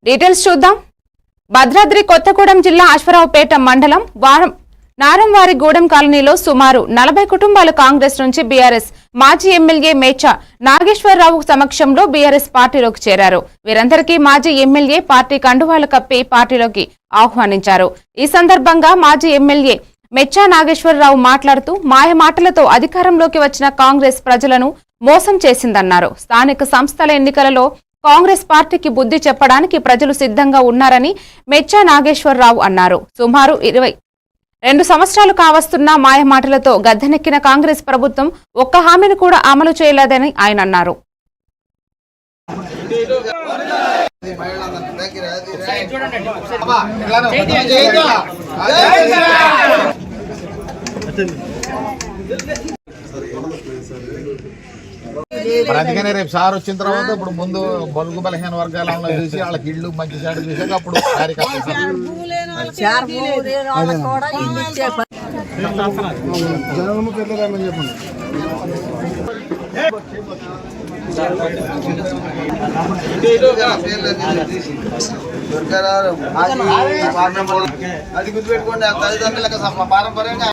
Details చూద్దాం. భద్రాద్రి కొత్తగూడెం జిల్లా అశ్వరావుపేట మండలం నారంవారిగూడెం కాలనీలో సుమారు 40 కుటుంబాలు కాంగ్రెస్ నుంచి బీఆర్ఎస్ మాజీ ఎమ్మెల్యే మేచా నాగేశ్వరరావు సమక్షంలో బీఆర్ఎస్ పార్టీలోకి చేరారు. వీరందరికీ మాజీ ఎమ్మెల్యే పార్టీ కండువాలు కప్పి పార్టీలోకి ఆహ్వానించారు. ఈ సందర్భంగా మాజీ ఎమ్మెల్యే మెచ్చా నాగేశ్వరరావు మాట్లాడుతూ మాయ మాటలతో అధికారంలోకి వచ్చిన కాంగ్రెస్ ప్రజలను మోసం చేసిందన్నారు. స్థానిక సంస్థల ఎన్నికలలో కాంగ్రెస్ పార్టీకి బుద్ధి చెప్పడానికి ప్రజలు సిద్ధంగా ఉన్నారని మెచ్చా నాగేశ్వరరావు అన్నారు. సుమారు 22 సంవత్సరాలు కావస్తున్న మాయ మాటలతో గద్దెనెక్కిన కాంగ్రెస్ ప్రభుత్వం ఒక్క హామీని కూడా అమలు చేయలేదని ఆయన అన్నారు. అందుకనే రేపు సార్ వచ్చిన తర్వాత ఇప్పుడు ముందు బలుగు బలహీన వర్గాలను చూసి వాళ్ళకి ఇళ్ళు మంచి సైడ్ చూసాక అప్పుడు అది గుర్తుపెట్టుకోండి. తల్లిదండ్రులకు పారంపర్యంగా